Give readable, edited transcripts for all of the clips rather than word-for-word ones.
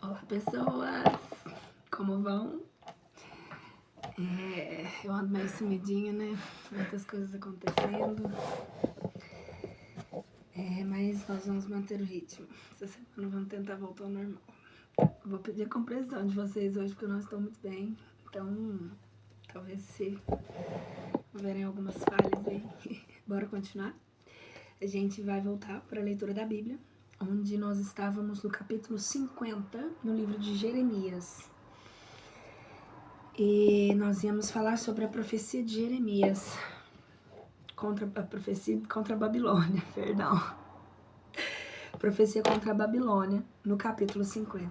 Olá, pessoas! Como vão? Eu ando meio sumidinha, né? Muitas coisas acontecendo. Mas nós vamos manter o ritmo. Essa semana vamos tentar voltar ao normal. Vou pedir a compreensão de vocês hoje, porque eu não estou muito bem. Então, talvez se houverem algumas falhas aí. Bora continuar? A gente vai voltar para a leitura da Bíblia, onde nós estávamos no capítulo 50, no livro de Jeremias. E nós íamos falar sobre a profecia de Jeremias, a profecia contra a Babilônia, perdão. Profecia contra a Babilônia, no capítulo 50.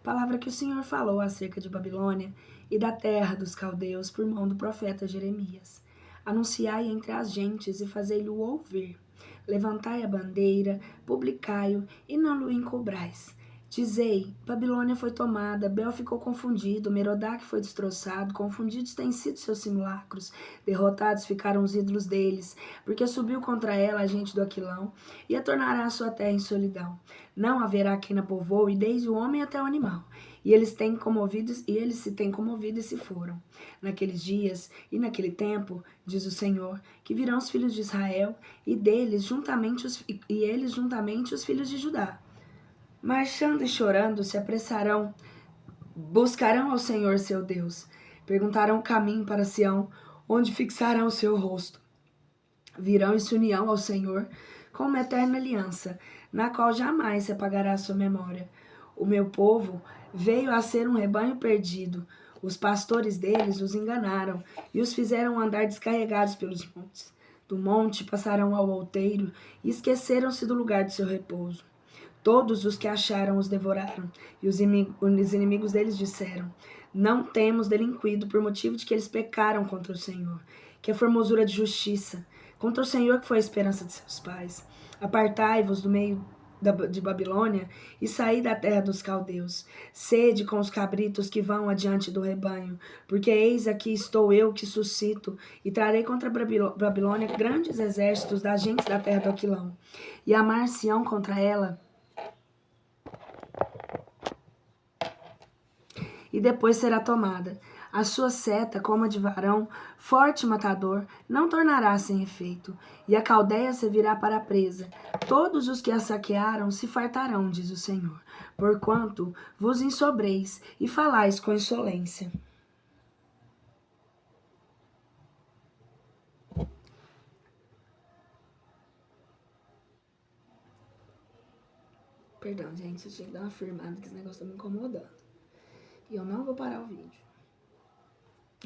Palavra que o Senhor falou acerca de Babilônia e da terra dos caldeus por mão do profeta Jeremias. Anunciai entre as gentes e fazei-lo ouvir. Levantai a bandeira, publicai-o e não lo encobrais. Dizei, Babilônia foi tomada, Bel ficou confundido, Merodach foi destroçado, confundidos têm sido seus simulacros, derrotados ficaram os ídolos deles, porque subiu contra ela a gente do Aquilão, e a tornará a sua terra em solidão. Não haverá quem na povoe, desde o homem até o animal. E eles se têm comovido e se foram. Naqueles dias e naquele tempo, diz o Senhor, que virão os filhos de Israel, e eles juntamente os filhos de Judá. Marchando e chorando, se apressarão, buscarão ao Senhor seu Deus, perguntarão o caminho para Sião, onde fixarão o seu rosto. Virão e se unirão ao Senhor com uma eterna aliança, na qual jamais se apagará a sua memória. O meu povo veio a ser um rebanho perdido. Os pastores deles os enganaram e os fizeram andar descarregados pelos montes. Do monte passarão ao outeiro e esqueceram-se do lugar de seu repouso. Todos os que acharam os devoraram, e os inimigos deles disseram, não temos delinquido por motivo de que eles pecaram contra o Senhor, que é formosura de justiça, contra o Senhor que foi a esperança de seus pais. Apartai-vos do meio de Babilônia e saí da terra dos caldeus. Sede com os cabritos que vão adiante do rebanho, porque eis aqui estou eu que suscito, e trarei contra Babilônia grandes exércitos das gentes da terra do Aquilão, e amar-se-ão contra ela, e depois será tomada. A sua seta, como a de varão, forte matador, não tornará sem efeito, e a Caldeia servirá para a presa. Todos os que a saquearam se fartarão, diz o Senhor, porquanto vos ensobreis e falais com insolência. Perdão, gente, eu tinha que dar uma firmada que esse negócio tá me incomodando. E eu não vou parar o vídeo.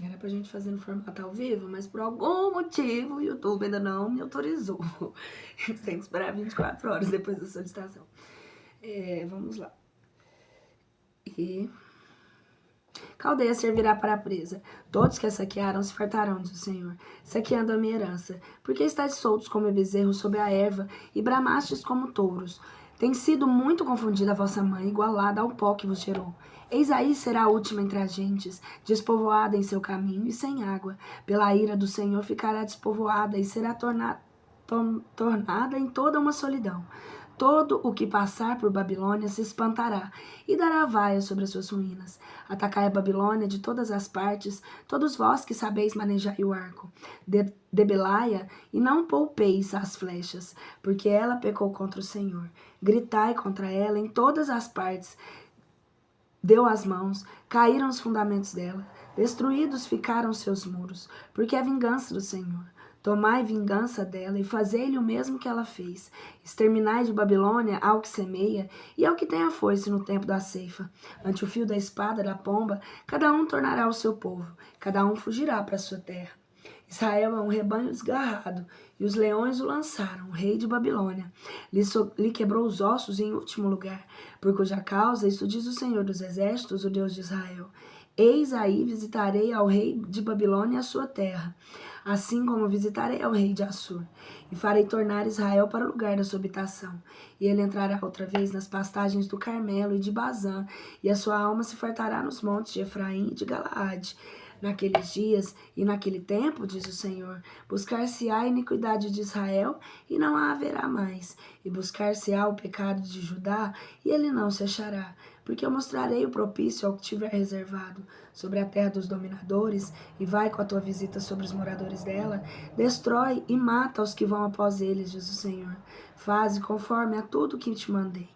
Era pra gente fazer no formato ao vivo, mas por algum motivo o YouTube ainda não me autorizou. Tem que esperar 24 horas depois da solicitação. Vamos lá. E Caldeia servirá para a presa. Todos que a saquearam se fartarão, diz o Senhor, saqueando a minha herança. Porque estáis soltos como bezerros sobre a erva e bramastes como touros. Tem sido muito confundida a vossa mãe, igualada ao pó que vos gerou. Eis aí será a última entre as gentes, despovoada em seu caminho e sem água. Pela ira do Senhor ficará despovoada e será tornada em toda uma solidão. Todo o que passar por Babilônia se espantará e dará vaia sobre as suas ruínas. Atacai a Babilônia de todas as partes, todos vós que sabeis manejar o arco. Debelai-a e não poupeis as flechas, porque ela pecou contra o Senhor. Gritai contra ela em todas as partes. Deu as mãos, caíram os fundamentos dela, destruídos ficaram seus muros, porque é a vingança do Senhor. Tomai vingança dela e fazei-lhe o mesmo que ela fez. Exterminai de Babilônia ao que semeia e ao que tem a foice no tempo da ceifa. Ante o fio da espada da pomba, cada um tornará o seu povo, cada um fugirá para a sua terra. Israel é um rebanho desgarrado, e os leões o lançaram, o rei de Babilônia. Lhe quebrou os ossos em último lugar, por cuja causa, isto diz o Senhor dos Exércitos, o Deus de Israel. Eis aí visitarei ao rei de Babilônia a sua terra, assim como visitarei ao rei de Assur, e farei tornar Israel para o lugar da sua habitação. E ele entrará outra vez nas pastagens do Carmelo e de Bazã, e a sua alma se fartará nos montes de Efraim e de Galaade. Naqueles dias e naquele tempo, diz o Senhor, buscar-se-á a iniquidade de Israel e não a haverá mais, e buscar-se-á o pecado de Judá e ele não se achará, porque eu mostrarei o propício ao que tiver reservado sobre a terra dos dominadores, e vai com a tua visita sobre os moradores dela, destrói e mata os que vão após eles, diz o Senhor. Faze conforme a tudo que te mandei.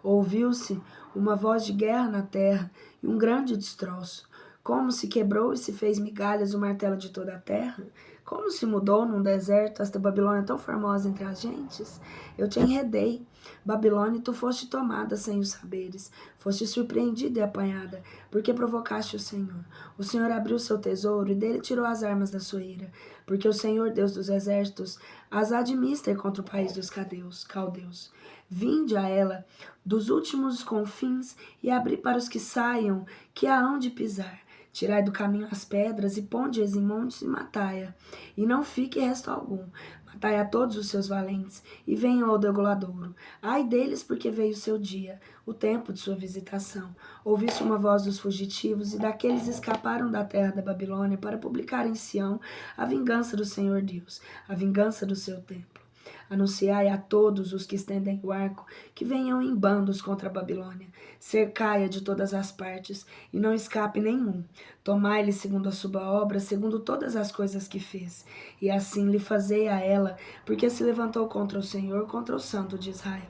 Ouviu-se uma voz de guerra na terra e um grande destroço. Como se quebrou e se fez migalhas o martelo de toda a terra? Como se mudou num deserto esta Babilônia tão formosa entre as gentes? Eu te enredei, Babilônia, e tu foste tomada sem os saberes. Foste surpreendida e apanhada, porque provocaste o Senhor. O Senhor abriu seu tesouro e dele tirou as armas da sua ira, porque o Senhor, Deus dos exércitos, as administra contra o país dos caldeus. Vinde a ela dos últimos confins e abri para os que saiam, que a hão de pisar. Tirai do caminho as pedras e ponde-as em montes e matai-a, e não fique resto algum. Matai a todos os seus valentes, e venham ao degoladouro. Ai deles, porque veio o seu dia, o tempo de sua visitação. Ouviste uma voz dos fugitivos, e daqueles escaparam da terra da Babilônia para publicar em Sião a vingança do Senhor Deus, a vingança do seu templo. Anunciai a todos os que estendem o arco que venham em bandos contra a Babilônia. Cercai-a de todas as partes, e não escape nenhum. Tomai-lhe segundo a sua obra, segundo todas as coisas que fez. E assim lhe fazei a ela, porque se levantou contra o Senhor, contra o Santo de Israel.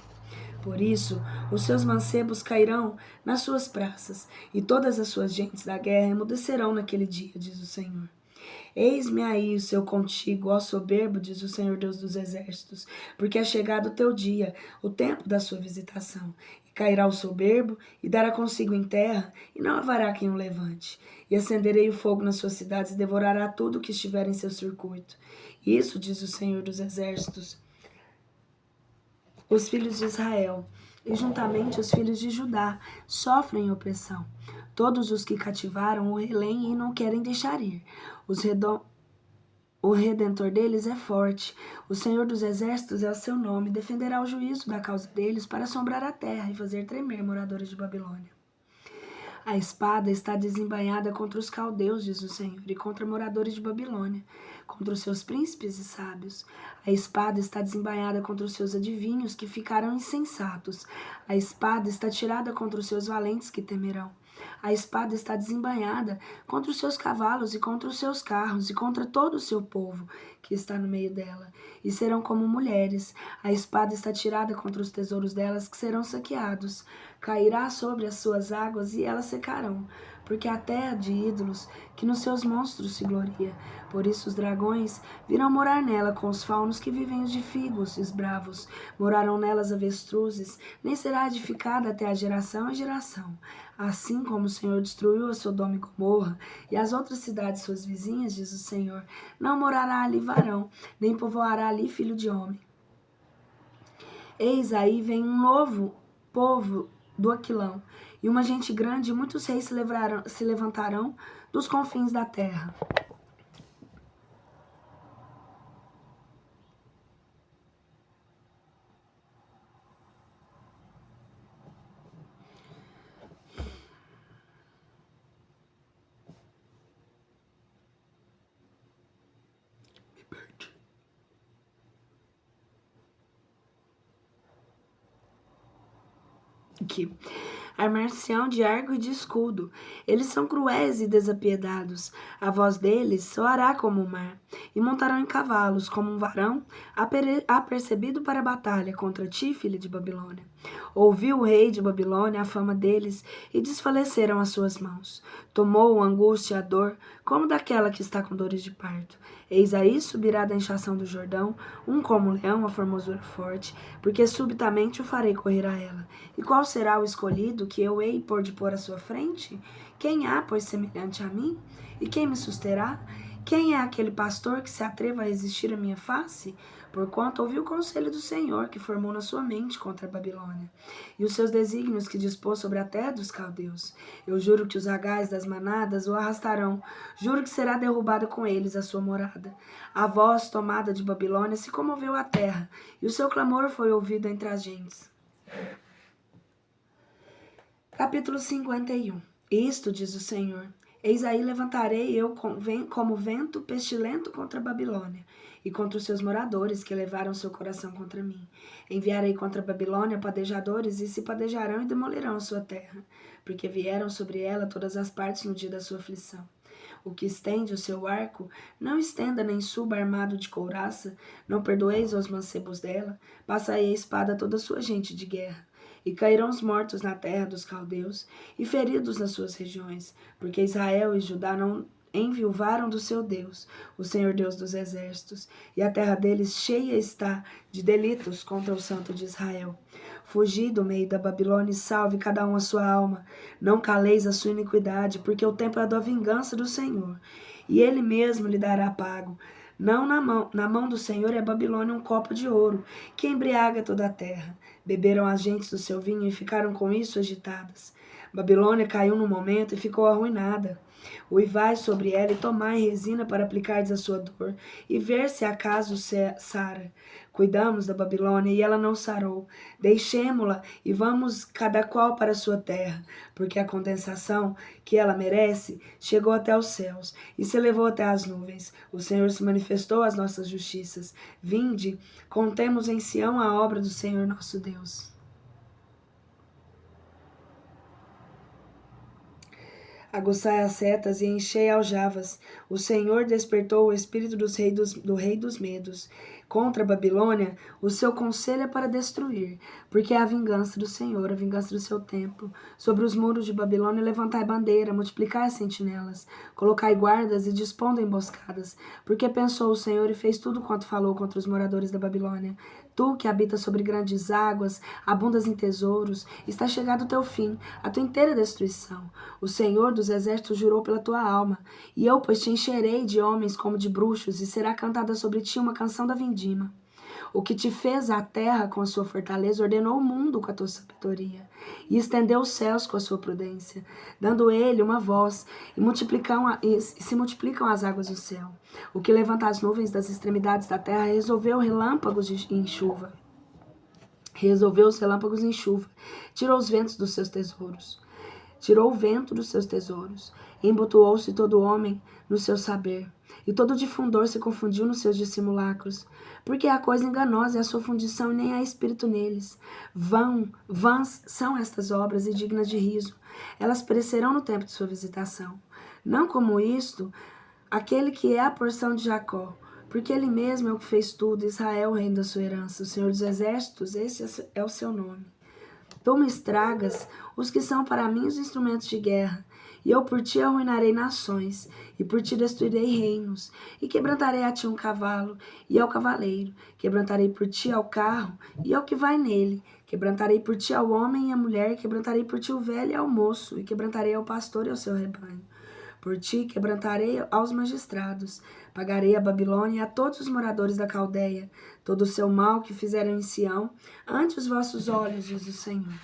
Por isso, os seus mancebos cairão nas suas praças, e todas as suas gentes da guerra emudecerão naquele dia, diz o Senhor. Eis-me aí o seu contigo, ó soberbo, diz o Senhor Deus dos exércitos, porque é chegado o teu dia, o tempo da sua visitação. E cairá o soberbo, e dará consigo em terra, e não haverá quem o levante. E acenderei o fogo nas suas cidades, e devorará tudo o que estiver em seu circuito. Isso diz o Senhor dos exércitos, os filhos de Israel, e juntamente os filhos de Judá, sofrem opressão. Todos os que cativaram o relém e não querem deixar ir. O Redentor deles é forte. O Senhor dos exércitos é o seu nome. Defenderá o juízo da causa deles para assombrar a terra e fazer tremer moradores de Babilônia. A espada está desembainhada contra os caldeus, diz o Senhor, e contra moradores de Babilônia, contra os seus príncipes e sábios. A espada está desembainhada contra os seus adivinhos, que ficarão insensatos. A espada está tirada contra os seus valentes, que temerão. A espada está desembainhada contra os seus cavalos e contra os seus carros e contra todo o seu povo que está no meio dela, e serão como mulheres. A espada está tirada contra os tesouros delas, que serão saqueados. Cairá sobre as suas águas e elas secarão, porque a terra de ídolos que nos seus monstros se gloria. Por isso os dragões virão morar nela com os faunos que vivem os de figos, os bravos. Morarão nelas avestruzes, nem será edificada até a geração e geração. Assim como o Senhor destruiu a Sodoma e Gomorra e as outras cidades suas vizinhas, diz o Senhor, não morará ali varão, nem povoará ali filho de homem. Eis aí vem um novo povo do Aquilão, e uma gente grande, e muitos reis se levantarão dos confins da terra. Aqui. Armar-se-ão de arco e de escudo. Eles são cruéis e desapiedados. A voz deles soará como o mar, e montarão em cavalos como um varão apercebido para a batalha contra ti, filha de Babilônia. Ouviu o rei de Babilônia a fama deles, e desfaleceram as suas mãos. Tomou a angústia e a dor, como daquela que está com dores de parto. Eis aí subirá da enxação do Jordão, um como leão, a formosura forte, porque subitamente o farei correr a ela. E qual será o escolhido que eu hei por de pôr à sua frente? Quem há, pois, semelhante a mim? E quem me susterá? Quem é aquele pastor que se atreva a resistir à minha face? Porquanto ouviu o conselho do Senhor, que formou na sua mente contra a Babilônia, e os seus desígnios que dispôs sobre a terra dos caldeus. Eu juro que os ragais das manadas o arrastarão, juro que será derrubada com eles a sua morada. A voz tomada de Babilônia se comoveu a terra, e o seu clamor foi ouvido entre as gentes. Capítulo 51. Isto diz o Senhor: Eis aí levantarei eu como vento pestilento contra a Babilônia, e contra os seus moradores, que levaram seu coração contra mim. Enviarei contra a Babilônia padejadores, e se padejarão e demolirão a sua terra, porque vieram sobre ela todas as partes no dia da sua aflição. O que estende o seu arco, não estenda nem suba armado de couraça, não perdoeis aos mancebos dela, passai a espada a toda a sua gente de guerra. E cairão os mortos na terra dos caldeus, e feridos nas suas regiões, porque Israel e Judá não enviuvaram do seu Deus, o Senhor Deus dos exércitos, e a terra deles cheia está de delitos contra o Santo de Israel. Fugi do meio da Babilônia e salve cada um a sua alma. Não caleis a sua iniquidade, porque o tempo é da vingança do Senhor, e ele mesmo lhe dará pago. Não na mão do Senhor é a Babilônia um copo de ouro, que embriaga toda a terra. Beberam as gentes do seu vinho e ficaram com isso agitadas. Babilônia caiu num momento e ficou arruinada. Uivai sobre ela e tomai resina para aplicardes a sua dor, e ver se acaso sara. Cuidamos da Babilônia e ela não sarou. Deixemo-la e vamos cada qual para a sua terra, porque a condensação que ela merece chegou até os céus e se elevou até as nuvens. O Senhor se manifestou às nossas justiças. Vinde, contemos em Sião a obra do Senhor nosso Deus. Aguçai as setas e enchei aljavas. O Senhor despertou o espírito do rei dos medos. Contra a Babilônia, o seu conselho é para destruir, porque é a vingança do Senhor, a vingança do seu templo. Sobre os muros de Babilônia levantai bandeira, multiplicai as sentinelas, colocai guardas e dispondo emboscadas, porque pensou o Senhor e fez tudo quanto falou contra os moradores da Babilônia. Tu, que habitas sobre grandes águas, abundas em tesouros, está chegado o teu fim, a tua inteira destruição. O Senhor dos exércitos jurou pela tua alma, e eu, pois, te encherei de homens como de bruxos, e será cantada sobre ti uma canção da vindima. O que te fez a terra com a sua fortaleza, ordenou o mundo com a tua sabedoria, e estendeu os céus com a sua prudência, dando ele uma voz, e se multiplicam as águas do céu. O que levanta as nuvens das extremidades da terra, resolveu relâmpagos em chuva. Resolveu os relâmpagos em chuva, tirou os ventos dos seus tesouros. Tirou o vento dos seus tesouros, embotoou-se todo homem no seu saber, e todo difundor se confundiu nos seus dissimulacros, porque a coisa enganosa é a sua fundição e nem há espírito neles. Vãs são estas obras e dignas de riso, elas perecerão no tempo de sua visitação. Não como isto, aquele que é a porção de Jacó, porque ele mesmo é o que fez tudo, Israel, o reino da sua herança, o Senhor dos exércitos, esse é o seu nome. Tu me estragas os que são para mim os instrumentos de guerra, e eu por ti arruinarei nações, e por ti destruirei reinos, e quebrantarei a ti um cavalo, e ao cavaleiro, quebrantarei por ti ao carro, e ao que vai nele, quebrantarei por ti ao homem e à mulher, quebrantarei por ti o velho e ao moço, e quebrantarei ao pastor e ao seu rebanho. Por ti quebrantarei aos magistrados, pagarei a Babilônia e a todos os moradores da Caldeia, todo o seu mal que fizeram em Sião, ante os vossos olhos, diz o Senhor.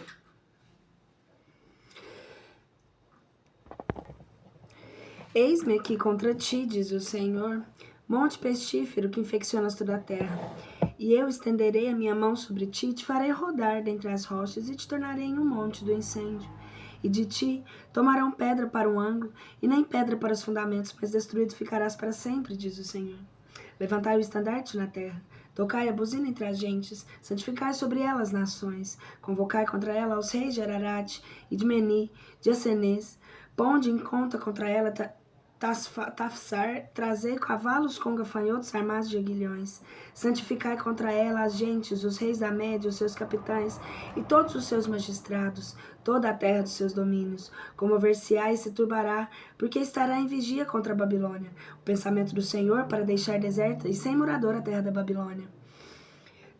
Eis-me aqui contra ti, diz o Senhor, monte pestífero que infeccionas toda a terra. E eu estenderei a minha mão sobre ti, e te farei rodar dentre as rochas, e te tornarei em um monte do incêndio. E de ti tomarão pedra para um ângulo, e nem pedra para os fundamentos, mas destruído ficarás para sempre, diz o Senhor. Levantai o estandarte na terra, tocai a buzina entre as gentes, santificai sobre ela as nações, convocai contra ela os reis de Ararat e de Meni, de Assenês, ponde em conta contra ela Tafsar, trazei cavalos com gafanhotos armados de aguilhões. Santificai contra ela as gentes, os reis da Média, os seus capitães e todos os seus magistrados, toda a terra dos seus domínios. Comover-se-á e se turbará, porque estará em vigia contra a Babilônia. O pensamento do Senhor para deixar deserta e sem morador a terra da Babilônia.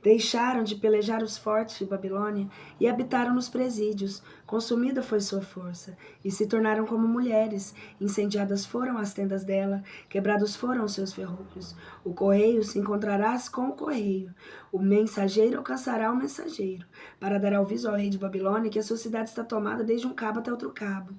Deixaram de pelejar os fortes de Babilônia e habitaram nos presídios. Consumida foi sua força, e se tornaram como mulheres. Incendiadas foram as tendas dela, quebrados foram os seus ferrolhos. O correio se encontrarás com o correio, o mensageiro alcançará o mensageiro, para dar aviso ao rei de Babilônia que a sua cidade está tomada desde um cabo até outro cabo,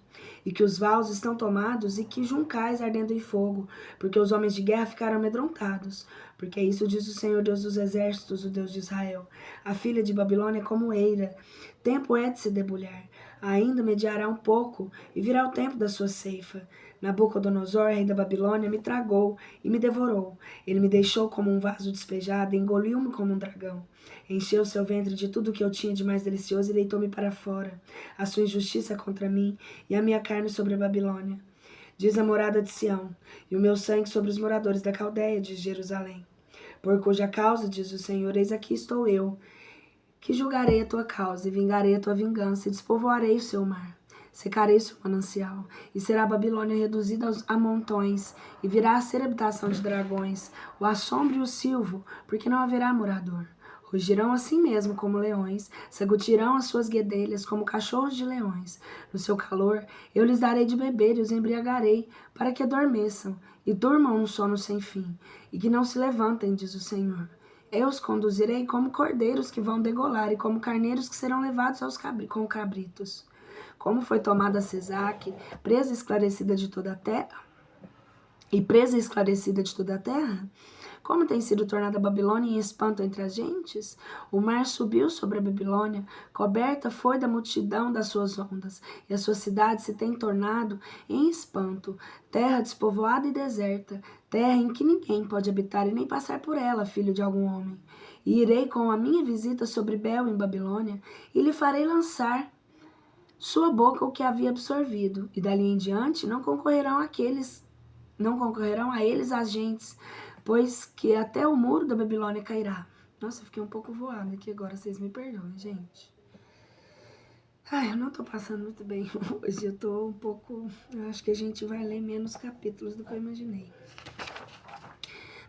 e que os vaus estão tomados e que juncais ardendo em fogo, porque os homens de guerra ficaram amedrontados. Porque isso diz o Senhor Deus dos exércitos, o Deus de Israel. A filha de Babilônia é como eira, tempo é de se debulhar. Ainda mediará um pouco, e virá o tempo da sua ceifa. Nabucodonosor, rei da Babilônia, me tragou e me devorou. Ele me deixou como um vaso despejado e engoliu-me como um dragão. Encheu seu ventre de tudo o que eu tinha de mais delicioso e deitou-me para fora. A sua injustiça contra mim e a minha carne sobre a Babilônia. Diz a morada de Sião, e o meu sangue sobre os moradores da Caldeia, diz Jerusalém. Por cuja causa, diz o Senhor, eis aqui estou eu, que julgarei a tua causa, e vingarei a tua vingança, e despovoarei o seu mar. Secarei seu manancial, e será a Babilônia reduzida a montões, e virá a ser habitação de dragões, o assombro e o silvo, porque não haverá morador. Rugirão assim mesmo como leões, sacudirão as suas guedelhas como cachorros de leões. No seu calor eu lhes darei de beber e os embriagarei, para que adormeçam e durmam um sono sem fim, e que não se levantem, diz o Senhor. Eu os conduzirei como cordeiros que vão degolar e como carneiros que serão levados com cabritos. Como foi tomada Sesaque, presa esclarecida de toda a terra? E presa esclarecida de toda a terra? Como tem sido tornada a Babilônia em espanto entre as gentes? O mar subiu sobre a Babilônia, coberta foi da multidão das suas ondas, e a sua cidade se tem tornado em espanto, terra despovoada e deserta, terra em que ninguém pode habitar e nem passar por ela, filho de algum homem. E irei com a minha visita sobre Bel em Babilônia, e lhe farei lançar sua boca o que havia absorvido, e dali em diante não concorrerão a eles as gentes, pois que até o muro da Babilônia cairá. Nossa, eu fiquei um pouco voada aqui agora, vocês me perdoem, gente. Ai, eu não tô passando muito bem hoje, eu tô um pouco... Eu acho que a gente vai ler menos capítulos do que eu imaginei.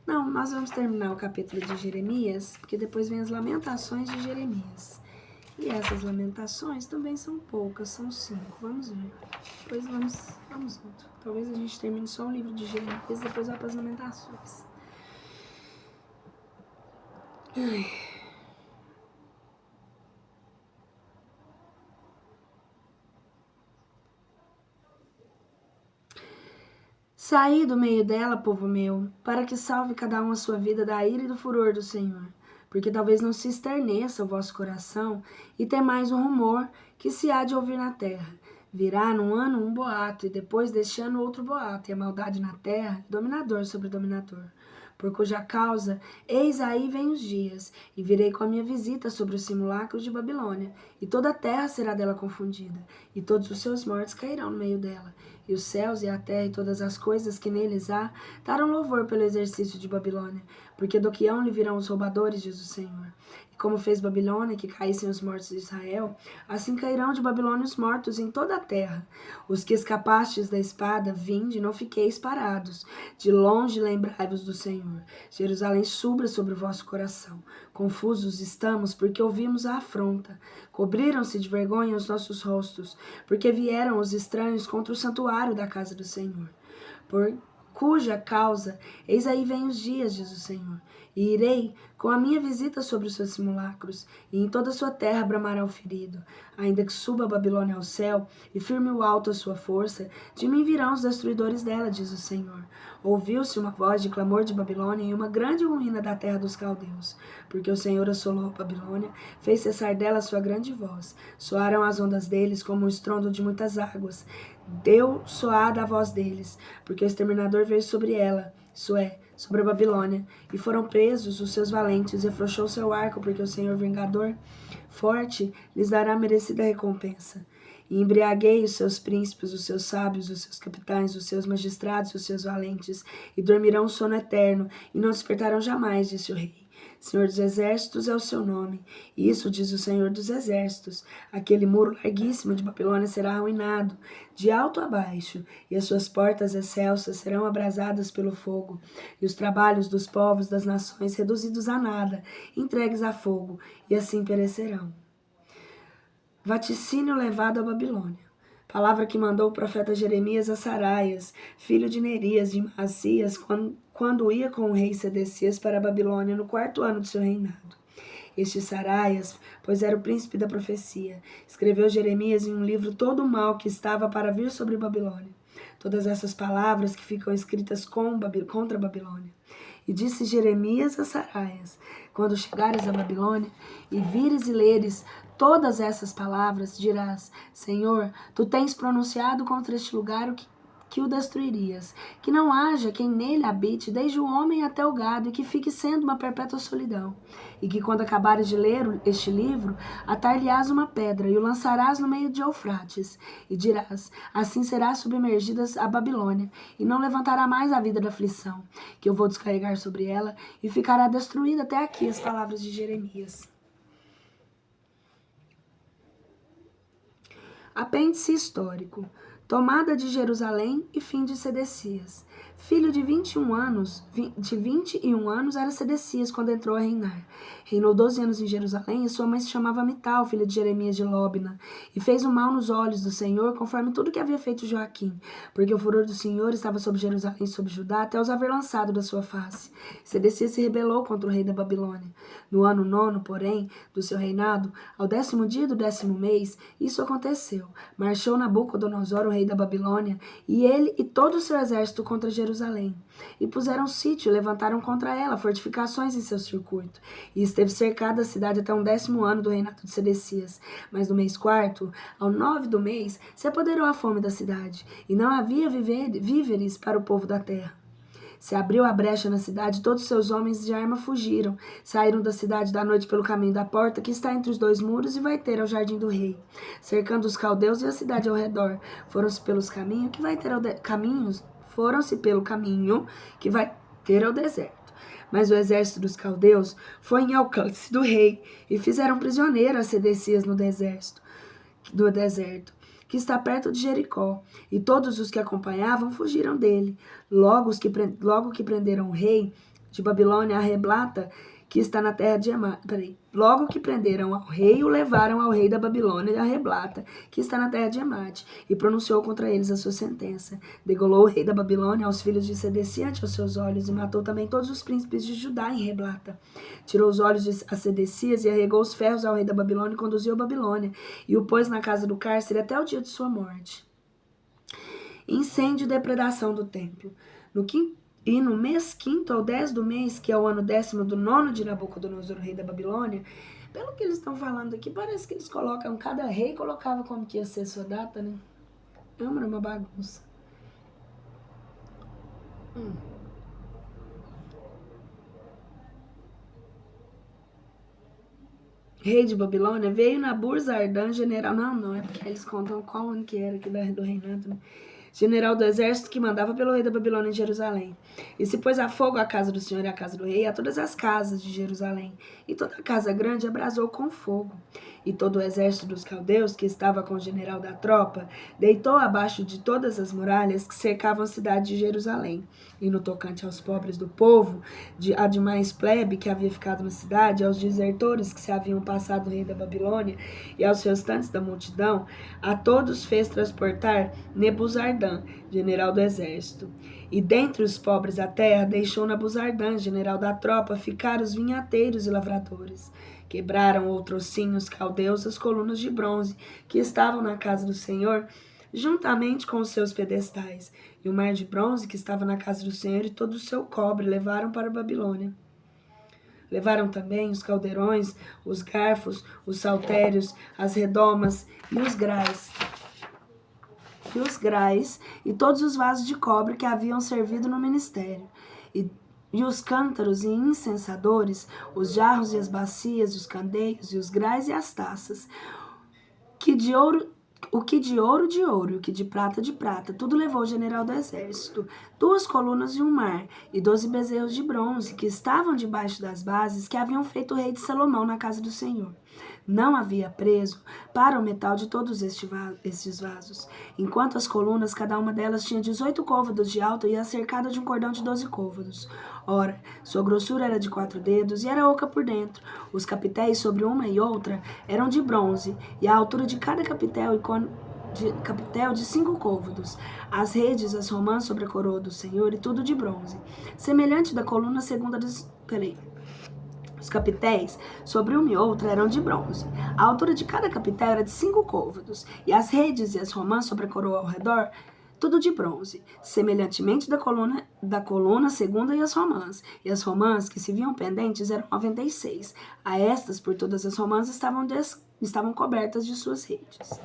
Não, nós vamos terminar o capítulo de Jeremias, porque depois vem as lamentações de Jeremias. E essas lamentações também são poucas, são 5. Vamos ver. Depois vamos junto. Talvez a gente termine só o livro de Jeremias, depois vai para as lamentações. Ai. Saí do meio dela, povo meu, para que salve cada um a sua vida da ira e do furor do Senhor. Porque talvez não se esterneça o vosso coração e temais um rumor que se há de ouvir na terra. Virá num ano um boato, e depois deste ano outro boato, e a maldade na terra, dominador sobre dominador. Por cuja causa, eis aí vem os dias, e virei com a minha visita sobre os simulacros de Babilônia, e toda a terra será dela confundida, e todos os seus mortos cairão no meio dela, e os céus e a terra e todas as coisas que neles há, darão louvor pelo exercício de Babilônia, porque do Quião lhe virão os roubadores, diz o Senhor. Como fez Babilônia, que caíssem os mortos de Israel, assim cairão de Babilônia os mortos em toda a terra. Os que escapastes da espada, vinde, não fiqueis parados. De longe lembrai-vos do Senhor. Jerusalém subra sobre o vosso coração. Confusos estamos, porque ouvimos a afronta. Cobriram-se de vergonha os nossos rostos, porque vieram os estranhos contra o santuário da casa do Senhor. Por cuja causa, eis aí vem os dias, diz o Senhor, e irei com a minha visita sobre os seus simulacros, e em toda a sua terra bramará o ferido. Ainda que suba a Babilônia ao céu, e firme o alto a sua força, de mim virão os destruidores dela, diz o Senhor. Ouviu-se uma voz de clamor de Babilônia e uma grande ruína da terra dos caldeus, porque o Senhor assolou a Babilônia, fez cessar dela a sua grande voz. Soaram as ondas deles como o estrondo de muitas águas. Deu soada a voz deles, porque o exterminador veio sobre ela, isso é, sobre a Babilônia, e foram presos os seus valentes, e afrouxou seu arco, porque o Senhor vingador forte lhes dará merecida recompensa. E embriaguei os seus príncipes, os seus sábios, os seus capitães, os seus magistrados, os seus valentes, e dormirão sono eterno, e não despertarão jamais, disse o rei. Senhor dos exércitos é o seu nome. Isso diz o Senhor dos exércitos. Aquele muro larguíssimo de Babilônia será arruinado, de alto a baixo, e as suas portas excelsas serão abrasadas pelo fogo, e os trabalhos dos povos das nações reduzidos a nada, entregues a fogo, e assim perecerão. Vaticínio levado à Babilônia. Palavra que mandou o profeta Jeremias a Saraias, filho de Nerias de Maacias, quando ia com o rei Sedecias para a Babilônia no 4º ano de seu reinado. Este Saraias, pois era o príncipe da profecia, escreveu Jeremias em um livro todo o mal que estava para vir sobre Babilônia. Todas essas palavras que ficam escritas contra a Babilônia. E disse Jeremias a Saraias: quando chegares a Babilônia, e vires e leres todas essas palavras, dirás: Senhor, tu tens pronunciado contra este lugar que o destruirias, que não haja quem nele habite, desde o homem até o gado, e que fique sendo uma perpétua solidão. E que quando acabares de ler este livro, atar-lhe-ás uma pedra, e o lançarás no meio de Eufrates, e dirás: assim será submergida a Babilônia, e não levantará mais a vida da aflição, que eu vou descarregar sobre ela, e ficará destruída. Até aqui as palavras de Jeremias. Apêndice histórico. Tomada de Jerusalém e fim de Sedecias. Filho de 21 anos, era Sedecias quando entrou a reinar. Reinou 12 anos em Jerusalém e sua mãe se chamava Mital, filha de Jeremias de Lóbna, e fez o mal nos olhos do Senhor, conforme tudo que havia feito Joaquim, porque o furor do Senhor estava sobre Jerusalém e sobre Judá, até os haver lançado da sua face. Sedecias se rebelou contra o rei da Babilônia. No ano 9, porém, do seu reinado, ao 10º dia do 10º mês, isso aconteceu. Marchou Nabucodonosor, o rei da Babilônia, e ele e todo o seu exército contra Jerusalém. E puseram sítio, levantaram contra ela fortificações em seu circuito. E esteve cercada a cidade até o 10º ano do reinado de Sedecias. Mas no mês 4º, ao 9 do mês, se apoderou a fome da cidade, e não havia víveres para o povo da terra. Se abriu a brecha na cidade, todos seus homens de arma fugiram. Saíram da cidade da noite pelo caminho da porta, que está entre os 2 muros, e vai ter ao jardim do rei. Cercando os caldeus e a cidade ao redor. Foram-se pelo caminho que vai ter ao deserto. Mas o exército dos caldeus foi em alcance do rei, e fizeram prisioneiro a Sedecias do deserto, que está perto de Jericó, e todos os que acompanhavam fugiram dele. Logo que prenderam o rei de Babilônia, a Reblata, que está na terra de Logo que prenderam ao rei, o levaram ao rei da Babilônia, a Reblata, que está na terra de Emate, e pronunciou contra eles a sua sentença. Degolou o rei da Babilônia aos filhos de Sedecias ante os seus olhos, e matou também todos os príncipes de Judá em Reblata. Tirou os olhos de Sedecias e arregou os ferros ao rei da Babilônia e conduziu a Babilônia, e o pôs na casa do cárcere até o dia de sua morte. Incêndio e depredação do templo. No mês 5º ao 10 do mês, que é o ano 10º do 9 de Nabucodonosor, o rei da Babilônia, pelo que eles estão falando aqui, parece que eles colocam, cada rei colocava como que ia ser a sua data, né? É uma bagunça. Rei de Babilônia, veio Nabuzaradã, general... Não, é porque eles contam qual ano que era aqui do reinado, né? General do exército que mandava pelo rei da Babilônia em Jerusalém. E se pôs a fogo a casa do Senhor e a casa do rei, a todas as casas de Jerusalém. E toda a casa grande abrasou com fogo. E todo o exército dos caldeus, que estava com o general da tropa, deitou abaixo de todas as muralhas que cercavam a cidade de Jerusalém. E no tocante aos pobres do povo, a demais plebe que havia ficado na cidade, aos desertores que se haviam passado do rei da Babilônia, e aos restantes da multidão, a todos fez transportar Nebuzaradan, general do exército. E dentre os pobres da terra deixou Nebuzaradan, general da tropa, ficar os vinhateiros e lavradores. Quebraram outrosim os caldeus as colunas de bronze que estavam na casa do Senhor, juntamente com os seus pedestais, e o mar de bronze que estava na casa do Senhor e todo o seu cobre levaram para a Babilônia. Levaram também os caldeirões, os garfos, os saltérios, as redomas e os grais, e todos os vasos de cobre que haviam servido no ministério, e os cântaros e incensadores, os jarros e as bacias, os candeios e os grais e as taças, o que de ouro, de ouro, e o que de prata, tudo levou o general do exército, 2 colunas e um mar, e 12 bezerros de bronze, que estavam debaixo das bases que haviam feito o rei de Salomão na casa do Senhor. Não havia preso para o metal de todos estes vasos, enquanto as colunas, cada uma delas tinha 18 côvados de alto e a cercada de um cordão de 12 côvados. Ora, sua grossura era de 4 dedos e era oca por dentro. Os capitéis sobre uma e outra eram de bronze, e a altura de cada capitel de 5 côvados. As redes, as romãs sobre a coroa do Senhor, e tudo de bronze. Semelhante da coluna segunda Os capitéis, sobre uma e outra, eram de bronze. A altura de cada capitel era de 5 côvados, e as redes e as romãs sobre a coroa ao redor tudo de bronze, semelhantemente da coluna segunda e as romãs que se viam pendentes eram 96. A estas, por todas as romãs, estavam cobertas de suas redes.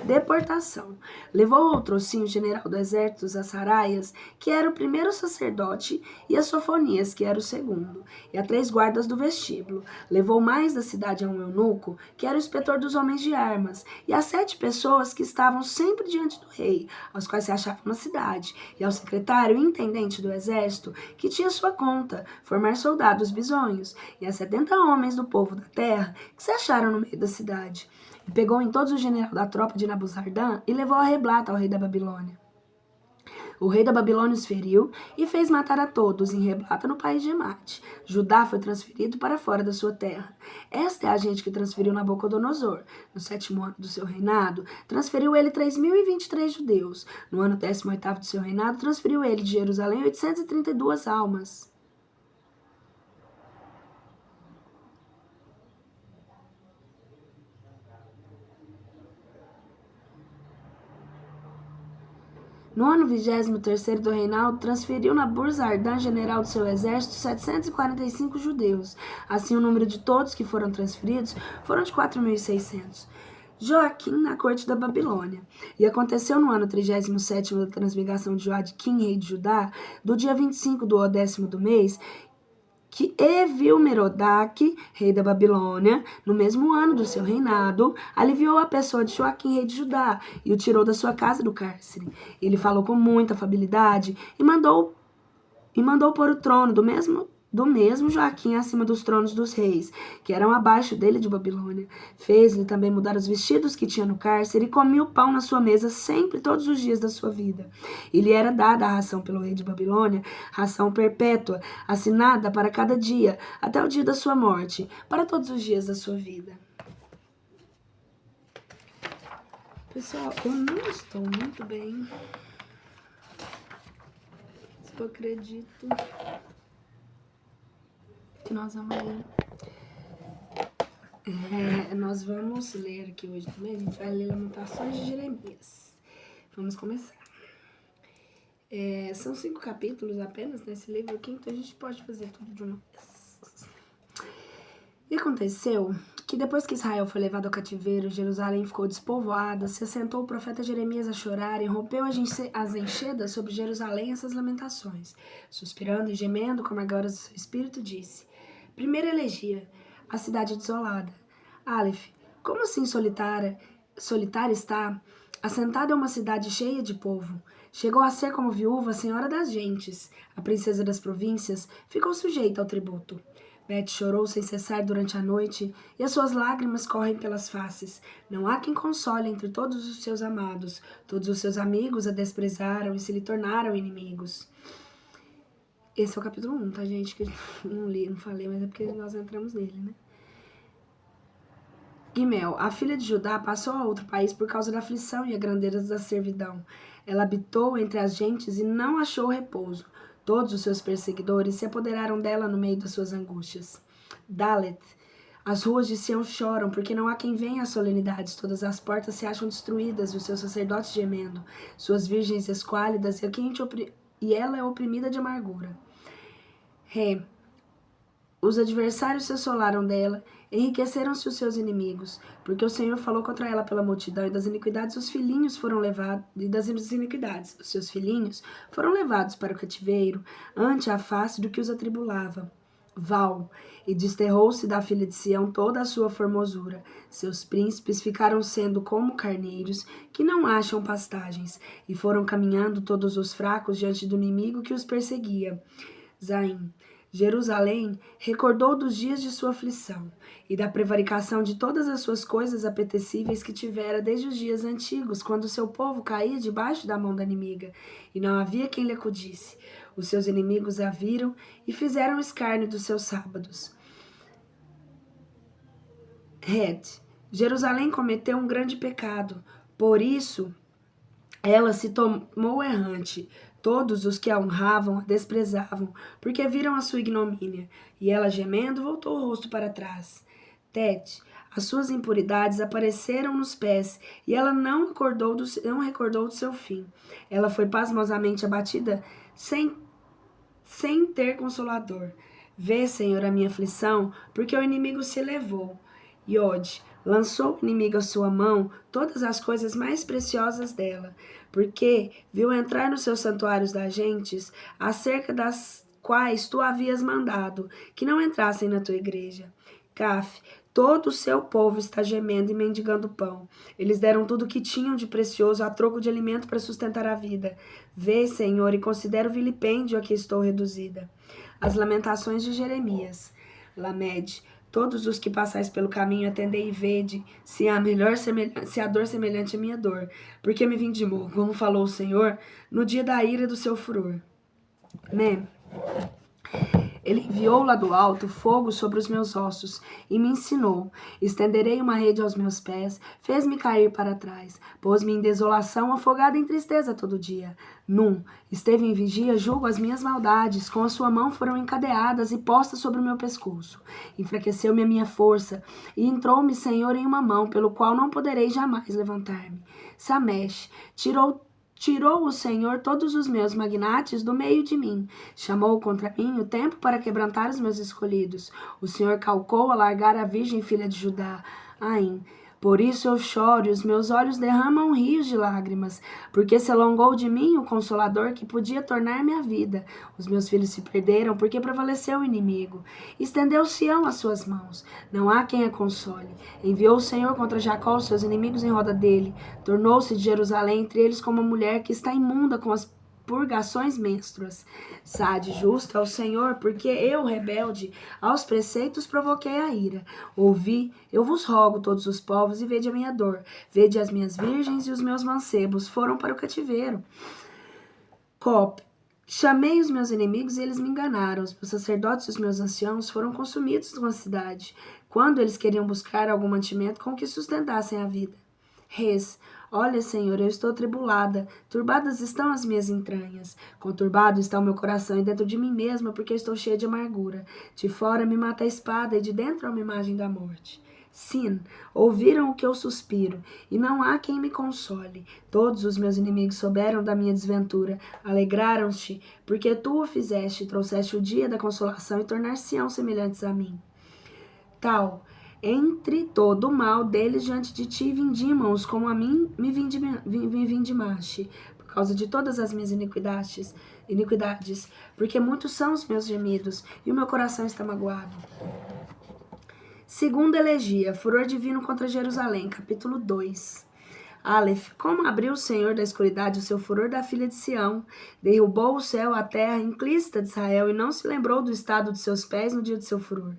Deportação. Levou ao trocinho o general do exército a Saraias, que era o primeiro sacerdote, e a Sofonias, que era o segundo, e a 3 guardas do vestíbulo. Levou mais da cidade a um eunuco, que era o inspetor dos homens de armas, e a 7 pessoas que estavam sempre diante do rei, aos quais se achavam na cidade, e ao secretário e intendente do exército, que tinha sua conta, formar soldados bisonhos, e a 70 homens do povo da terra, que se acharam no meio da cidade. E pegou em todos os generais da tropa de Nabuzardã e levou a Reblata ao rei da Babilônia. O rei da Babilônia os feriu e fez matar a todos em Reblata, no país de Emate. Judá foi transferido para fora da sua terra. Esta é a gente que transferiu Nabucodonosor. No 7º ano do seu reinado, transferiu ele 3.023 judeus. No ano 18º do seu reinado, transferiu ele de Jerusalém 832 almas. No ano 23º do reinado, transferiu Nabuzardã, general do seu exército, 745 judeus. Assim, o número de todos que foram transferidos foram de 4.600. Joaquim na corte da Babilônia. E aconteceu no ano 37º da transmigração de Joaquim, rei de Judá, do dia 25 do 10º do mês, que Evil-Merodach, rei da Babilônia, no mesmo ano do seu reinado, aliviou a pessoa de Joaquim, rei de Judá, e o tirou da sua casa do cárcere. Ele falou com muita afabilidade e mandou pôr o trono do mesmo Joaquim acima dos tronos dos reis, que eram abaixo dele de Babilônia. Fez-lhe também mudar os vestidos que tinha no cárcere e comia o pão na sua mesa sempre, todos os dias da sua vida. E lhe era dada a ração pelo rei de Babilônia, ração perpétua, assinada para cada dia, até o dia da sua morte, para todos os dias da sua vida. Pessoal, eu não estou muito bem. Eu acredito que nós vamos ler. Nós vamos ler aqui hoje também. A gente vai ler Lamentações de Jeremias. Vamos começar. São 5 capítulos apenas nesse livro aqui, então a gente pode fazer tudo de uma vez. E aconteceu que depois que Israel foi levado ao cativeiro, Jerusalém ficou despovoada, se assentou o profeta Jeremias a chorar e rompeu as enchedas sobre Jerusalém essas lamentações. Suspirando e gemendo com amarguras do seu espírito, disse: Primeira elegia, a cidade desolada. Aleph, como assim solitária está? Assentada é uma cidade cheia de povo. Chegou a ser como viúva, senhora das gentes. A princesa das províncias ficou sujeita ao tributo. Bet chorou sem cessar durante a noite, e as suas lágrimas correm pelas faces. Não há quem console entre todos os seus amados. Todos os seus amigos a desprezaram e se lhe tornaram inimigos. Esse é o capítulo 1, tá, gente? Que não li, não falei, mas é porque nós entramos nele, né? Gimel, a filha de Judá, passou a outro país por causa da aflição e a grandeza da servidão. Ela habitou entre as gentes e não achou repouso. Todos os seus perseguidores se apoderaram dela no meio das suas angústias. Dalet, as ruas de Sião choram, porque não há quem venha às solenidades. Todas as portas se acham destruídas e os seus sacerdotes gemendo. Suas virgens esquálidas e ela é oprimida de amargura. Os adversários se assolaram dela, enriqueceram-se os seus inimigos, porque o Senhor falou contra ela pela multidão, e das iniquidades os filhinhos foram levados, os seus filhinhos foram levados para o cativeiro, ante a face do que os atribulava. Val, e desterrou-se da filha de Sião toda a sua formosura. Seus príncipes ficaram sendo como carneiros que não acham pastagens, e foram caminhando todos os fracos diante do inimigo que os perseguia. Zaim, Jerusalém recordou dos dias de sua aflição e da prevaricação de todas as suas coisas apetecíveis que tivera desde os dias antigos, quando seu povo caía debaixo da mão da inimiga, e não havia quem lhe acudisse. Os seus inimigos a viram e fizeram escárnio dos seus sábados. Jerusalém cometeu um grande pecado, por isso ela se tomou errante. Todos os que a honravam a desprezavam, porque viram a sua ignomínia. E ela, gemendo, voltou o rosto para trás. As suas impuridades apareceram nos pés, e ela não recordou do seu fim. Ela foi pasmosamente abatida sem ter consolador. Vê, Senhor, a minha aflição, porque o inimigo se elevou. Iode, lançou o inimigo a sua mão todas as coisas mais preciosas dela, porque viu entrar nos seus santuários das gentes, acerca das quais tu havias mandado que não entrassem na tua igreja. Caf, todo o seu povo está gemendo e mendigando pão. Eles deram tudo o que tinham de precioso a troco de alimento para sustentar a vida. Vê, Senhor, e considera o vilipêndio a que estou reduzida. As lamentações de Jeremias. Lamed, todos os que passais pelo caminho, atendei e vede se há dor semelhante à minha dor, porque me vindimou, como falou o Senhor, no dia da ira do seu furor. Ele enviou lá do alto fogo sobre os meus ossos e me ensinou. Estenderei uma rede aos meus pés, fez-me cair para trás, pôs-me em desolação, afogada em tristeza todo dia. Esteve em vigia, julgo as minhas maldades, com a sua mão foram encadeadas e postas sobre o meu pescoço. Enfraqueceu-me a minha força, e entrou-me, Senhor, em uma mão, pelo qual não poderei jamais levantar-me. Samesh, Tirou o Senhor todos os meus magnates do meio de mim. Chamou contra mim o tempo para quebrantar os meus escolhidos. O Senhor calcou alargar a virgem filha de Judá. Aim. Por isso eu choro e os meus olhos derramam rios de lágrimas, porque se alongou de mim o Consolador que podia tornar-me a vida. Os meus filhos se perderam porque prevaleceu o inimigo. Estendeu Sião as suas mãos. Não há quem a console. Enviou o Senhor contra Jacó os seus inimigos em roda dele. Tornou-se de Jerusalém entre eles como uma mulher que está imunda com as purgações menstruas. Sade, justo é o Senhor, porque eu, rebelde, aos preceitos provoquei a ira. Ouvi, eu vos rogo, todos os povos, e vede a minha dor. Vede as minhas virgens e os meus mancebos foram para o cativeiro. Chamei os meus inimigos e eles me enganaram. Os meus sacerdotes e os meus anciãos foram consumidos com a cidade, quando eles queriam buscar algum mantimento com que sustentassem a vida. Olha, Senhor, eu estou atribulada, turbadas estão as minhas entranhas. Conturbado está o meu coração e dentro de mim mesma, porque estou cheia de amargura. De fora me mata a espada e de dentro é uma imagem da morte. Sim, ouviram o que eu suspiro, e não há quem me console. Todos os meus inimigos souberam da minha desventura, alegraram-se, porque tu o fizeste, trouxeste o dia da consolação e tornar-se-ão semelhantes a mim. Entre todo o mal deles diante de ti, vindimam-os como a mim me vindimaste, por causa de todas as minhas iniquidades, porque muitos são os meus gemidos, e o meu coração está magoado. Segunda elegia, furor divino contra Jerusalém, capítulo 2. Aleph, como abriu o Senhor da escuridade o seu furor da filha de Sião, derrubou o céu, a terra implícita de Israel, e não se lembrou do estado de seus pés no dia de seu furor.